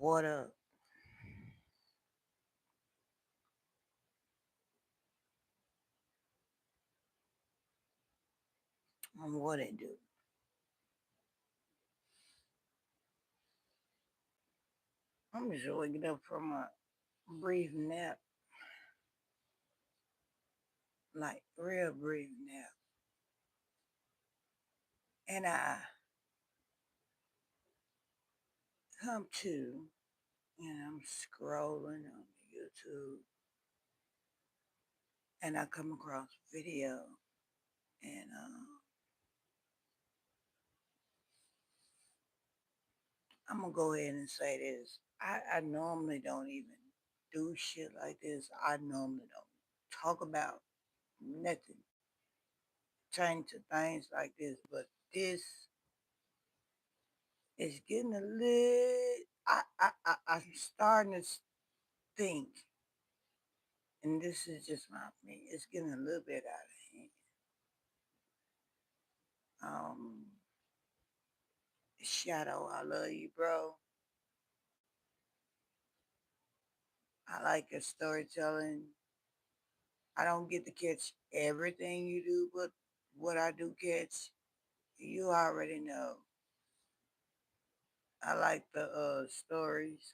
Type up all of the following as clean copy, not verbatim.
What up? What it do? I'm just waking up from a brief nap, like real brief nap. And I come to and I'm scrolling on YouTube and I come across video and I'm gonna go ahead and say this. I normally don't even do shit like this. I normally don't talk about nothing, change to things like this, but this is getting a little. I'm starting to think, and this is just my opinion, it's getting a little bit out of hand. Shadow, I love you, bro. I like your storytelling. I don't get to catch everything you do, but what I do catch, you already know. I like the stories.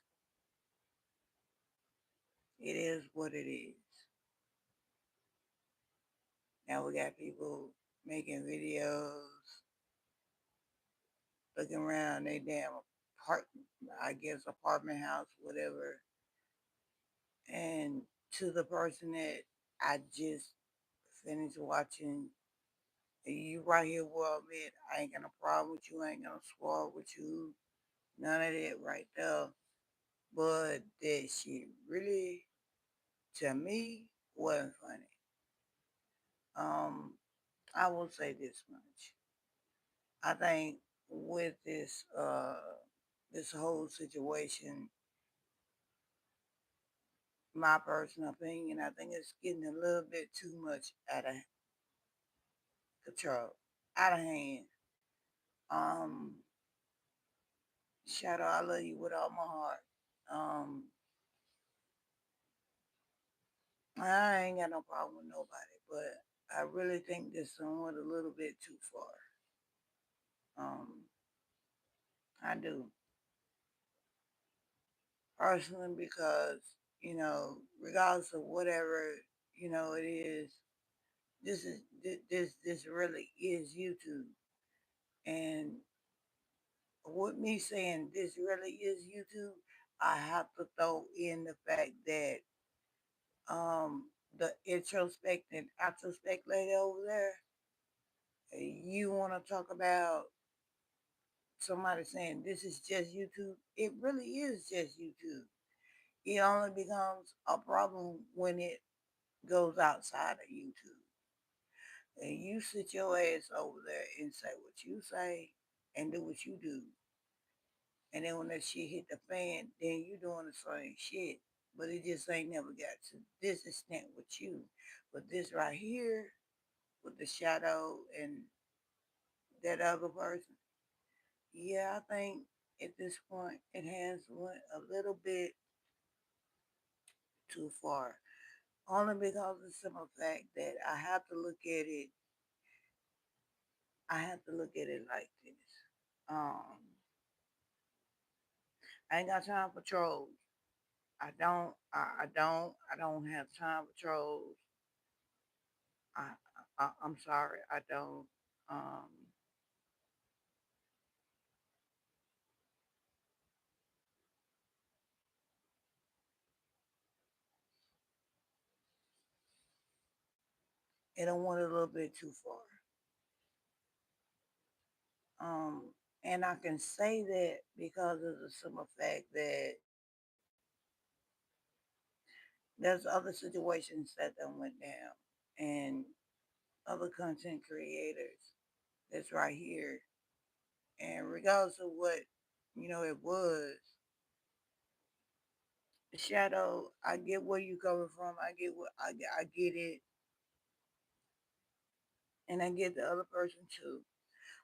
It is what it is. Now we got people making videos, looking around they damn apart, I guess apartment house, whatever, and to the person that I just finished watching, you right here, well, man, I ain't got no problem with you, I ain't got no squad with you, none of that right there. But that shit really, to me, wasn't funny. Um, I will say this much. I think with this whole situation, my personal opinion, I think it's getting a little bit too much out of control, out of hand. Um, Shadow, I love you with all my heart. Um, I ain't got no problem with nobody, but I really think this one went a little bit too far. I do personally because regardless of whatever it is, this really is YouTube, and with me saying this really is YouTube, I have to throw in the fact that the introspect and outrospect lady over there, you want to talk about somebody saying this is just YouTube? It really is just YouTube. It only becomes a problem when it goes outside of YouTube. And you sit your ass over there and say what you say and do what you do. And then when that shit hit the fan, then you doing the same shit. But it just ain't never got to this extent with you. But this right here with the shadow and that other person, yeah, I think at this point it has went a little bit too far. Only because of the simple fact that I have to look at it like this. Um, I ain't got time for trolls. I don't have time for trolls. I, I'm sorry, I don't. Um, and I went a little bit too far. And I can say that because of the simple fact that there's other situations that done went down, and other content creators that's right here. And regardless of what it was, Shadow, I get where you coming from. I get it, and I get the other person too.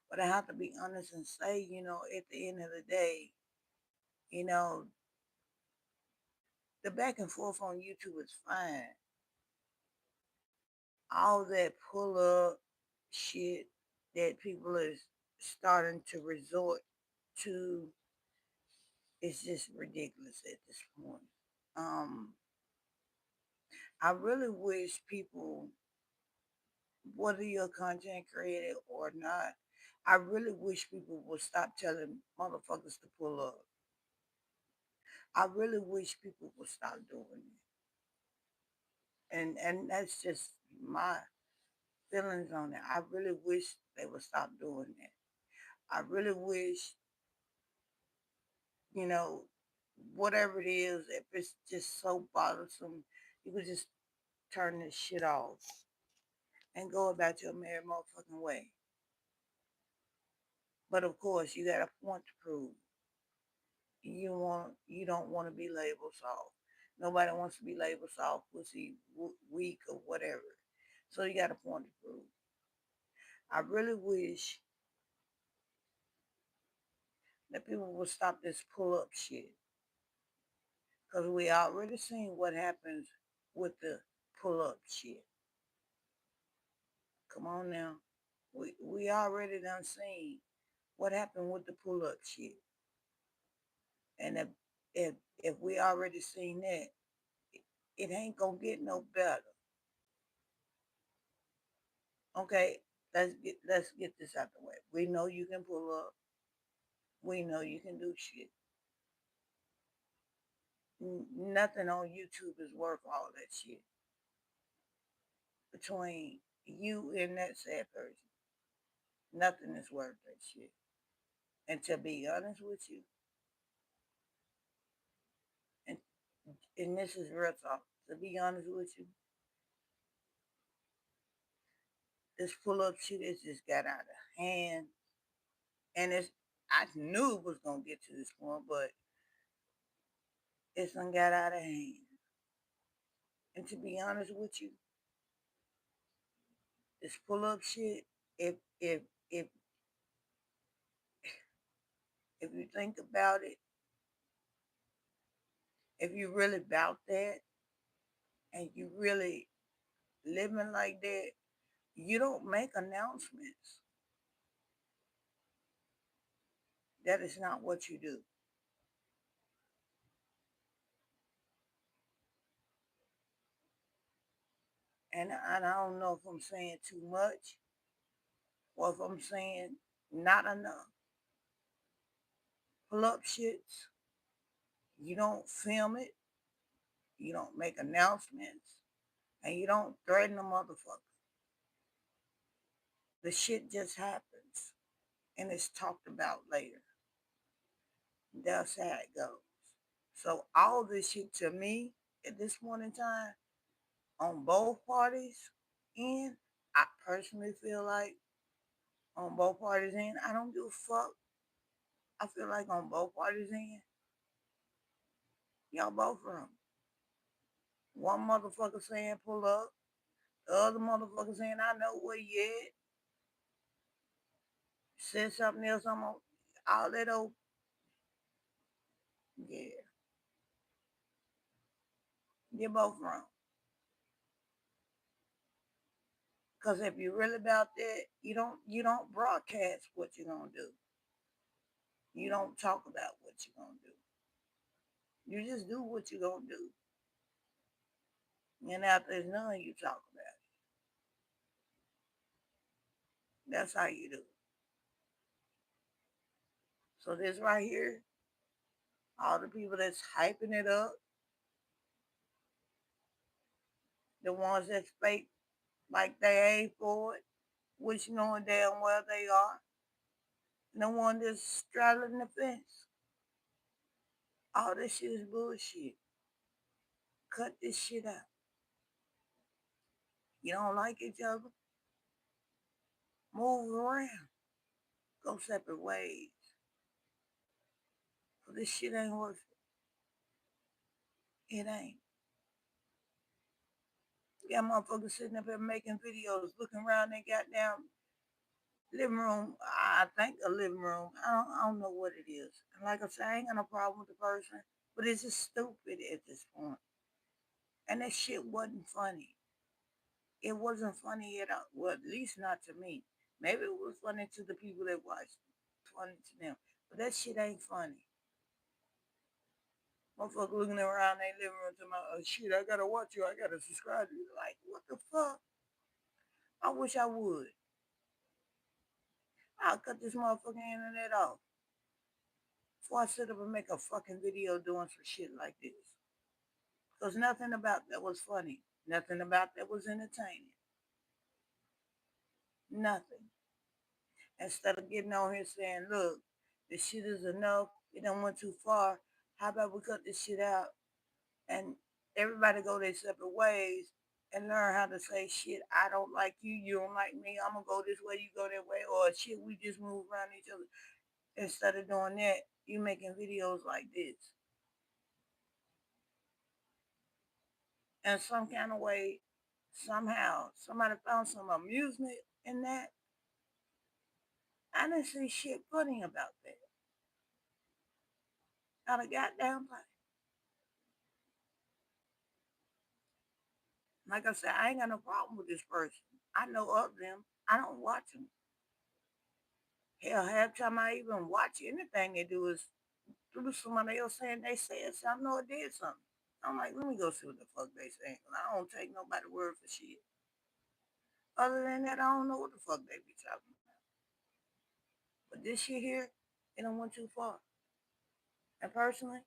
But I have to be honest and say, at the end of the day, you know, The back and forth on YouTube is fine. All that pull up shit that people is starting to resort to is just ridiculous at this point. Um, I really wish people, whether you're a content creator or not, I really wish people would stop telling motherfuckers to pull up. I really wish people would stop doing it. And that's just my feelings on it. I really wish they would stop doing that. I really wish, you know, whatever it is, if it's just so bothersome, you could just turn this shit off and go about your merry motherfucking way. But of course, you got a point to prove. You don't want to be labeled soft. Nobody wants to be labeled soft, pussy, weak, or whatever. So you got a point to prove. I really wish that people would stop this pull up shit, because we already seen what happens with the pull up shit. Come on now. We already done seen what happened with the pull up shit. And if if we already seen that, it ain't gonna get no better. Okay, let's get this out the way. We know you can pull up. We know you can do shit. Nothing on YouTube is worth all that shit between you and that sad person. Nothing is worth that shit. And to be honest with you, and and this is real talk. To be honest with you, this pull up shit has just got out of hand, and it's I knew it was gonna get to this point, but it's done got out of hand. And to be honest with you, this pull up shit, if if if if you think about it, if you really about that and you really living like that, you don't make announcements. That is not what you do. And I don't know if I'm saying too much or if I'm saying not enough. Pull up shits, you don't film it, you don't make announcements, and you don't threaten a motherfucker. The shit just happens and it's talked about later. That's how it goes. So all this shit to me at this point in time on both parties end, I personally feel like on both parties end, I don't give a fuck. I feel like on both parties end, y'all both wrong. One motherfucker saying pull up, the other motherfucker saying I know where you at. Said something else, I'm on all that old, yeah, you're both wrong. Cause if you're really about that, you don't broadcast what you're gonna do. You don't talk about what you're gonna do. You just do what you're gonna do. And after it's done, you talk about it. That's how you do it. So this right here, all the people that's hyping it up, the ones that fake like they ain't for it, which knowing damn well they are, and the one that's straddling the fence. All this shit is bullshit. Cut this shit out. You don't like each other? Move around. Go separate ways. So this shit ain't worth it. It ain't. You got motherfuckers sitting up here making videos, looking around their goddamn living room. I think a living room. I don't know what it is. And like I said, I ain't got no problem with the person. But it's just stupid at this point. And that shit wasn't funny. It wasn't funny at all. Well, at least not to me. Maybe it was funny to the people that watched. Funny to them. But that shit ain't funny. Motherfucker looking around their living room to my shit, I gotta watch you, I gotta subscribe to you. Like, what the fuck? I wish I would. I'll cut this motherfucking internet off before I sit up and make a fucking video doing some shit like this. Because nothing about that was funny. Nothing about that was entertaining. Nothing. Instead of getting on here saying, look, this shit is enough, it done went too far. How about we cut this shit out and everybody go their separate ways and learn how to say shit, I don't like you, you don't like me, I'm gonna go this way, you go that way, or shit, we just move around each other. Instead of doing that, you making videos like this. And some kind of way, somehow, somebody found some amusement in that. I didn't see shit funny about that. Not a goddamn thing. Like I said, I ain't got no problem with this person. I know of them. I don't watch them. Hell, half time I even watch anything they do is through somebody else saying they said something or did something. I'm like, let me go see what the fuck they saying. I don't take nobody word for shit. Other than that, I don't know what the fuck they be talking about. But this shit here, it done went too far. And personally,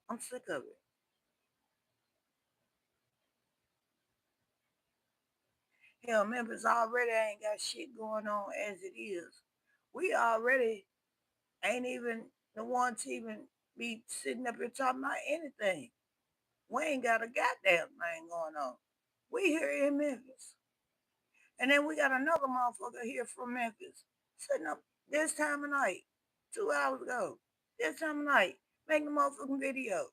I'm sick of it. Hell, Memphis already ain't got shit going on as it is. We already ain't even the ones to even be sitting up here talking about anything. We ain't got a goddamn thing going on. We here in Memphis. And then we got another motherfucker here from Memphis sitting up this time of night, 2 hours ago, this time of night, making a motherfucking video.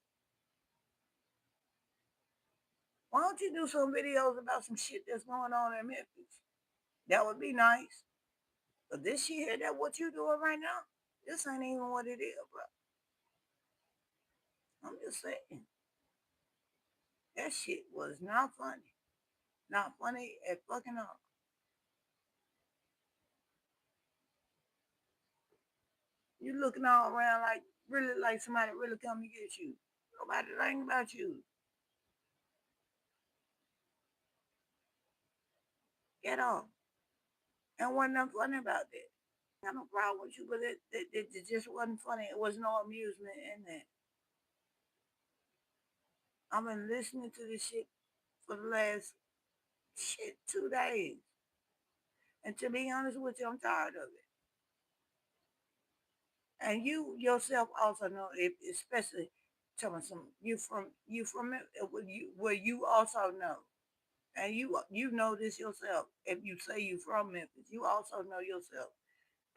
Why don't you do some videos about some shit that's going on in Memphis? That would be nice. But this shit here, that what you doing right now, this ain't even what it is, bro. I'm just saying. That shit was not funny. Not funny at fucking all. You looking all around like really like somebody really come to get you. Nobody thinking about you at all. And wasn't nothing funny about that. I got no problem with you, but it just wasn't funny. It was no amusement in that. I've been listening to this shit for the last shit 2 days. And to be honest with you, I'm tired of it. And you yourself also know, if, especially telling some you from it, where you also know, and you know this yourself. If you say you from Memphis, you also know yourself.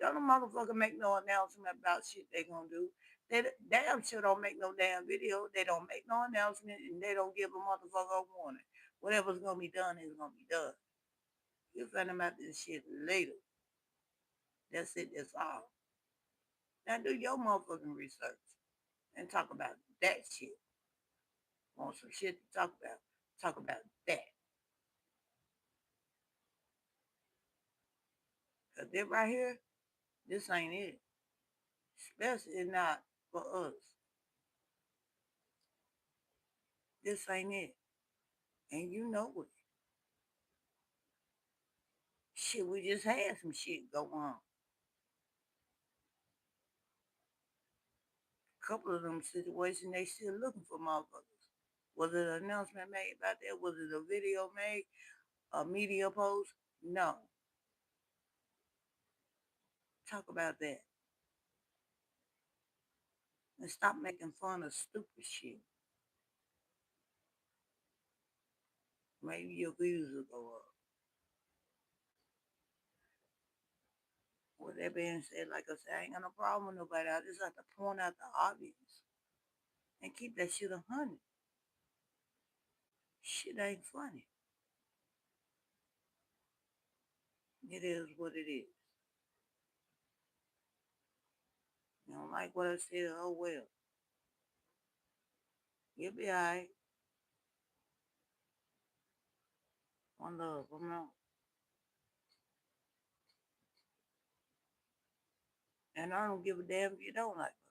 Don't a motherfucker make no announcement about shit they gonna do. They damn sure don't make no damn video. They don't make no announcement, and they don't give a motherfucker a warning. Whatever's gonna be done is gonna be done. You find out this shit later. That's it. That's all. Now do your motherfucking research and talk about that shit. Want some shit to talk about? Talk about that. Cause this right here, this ain't it. Especially not for us. This ain't it. And you know it. Shit, we just had some shit go on. A couple of them situations, they still looking for motherfuckers. Was it an announcement made about that? Was it a video made? A media post? No. Talk about that. And stop making fun of stupid shit. Maybe your views will go up. With that being said, like I said, I ain't got no problem with nobody. I just have to point out the obvious and keep that shit 100. Shit ain't funny. It is what it is. You don't like what I said? Oh well. You'll be alright. One love. Come on. And I don't give a damn if you don't like me.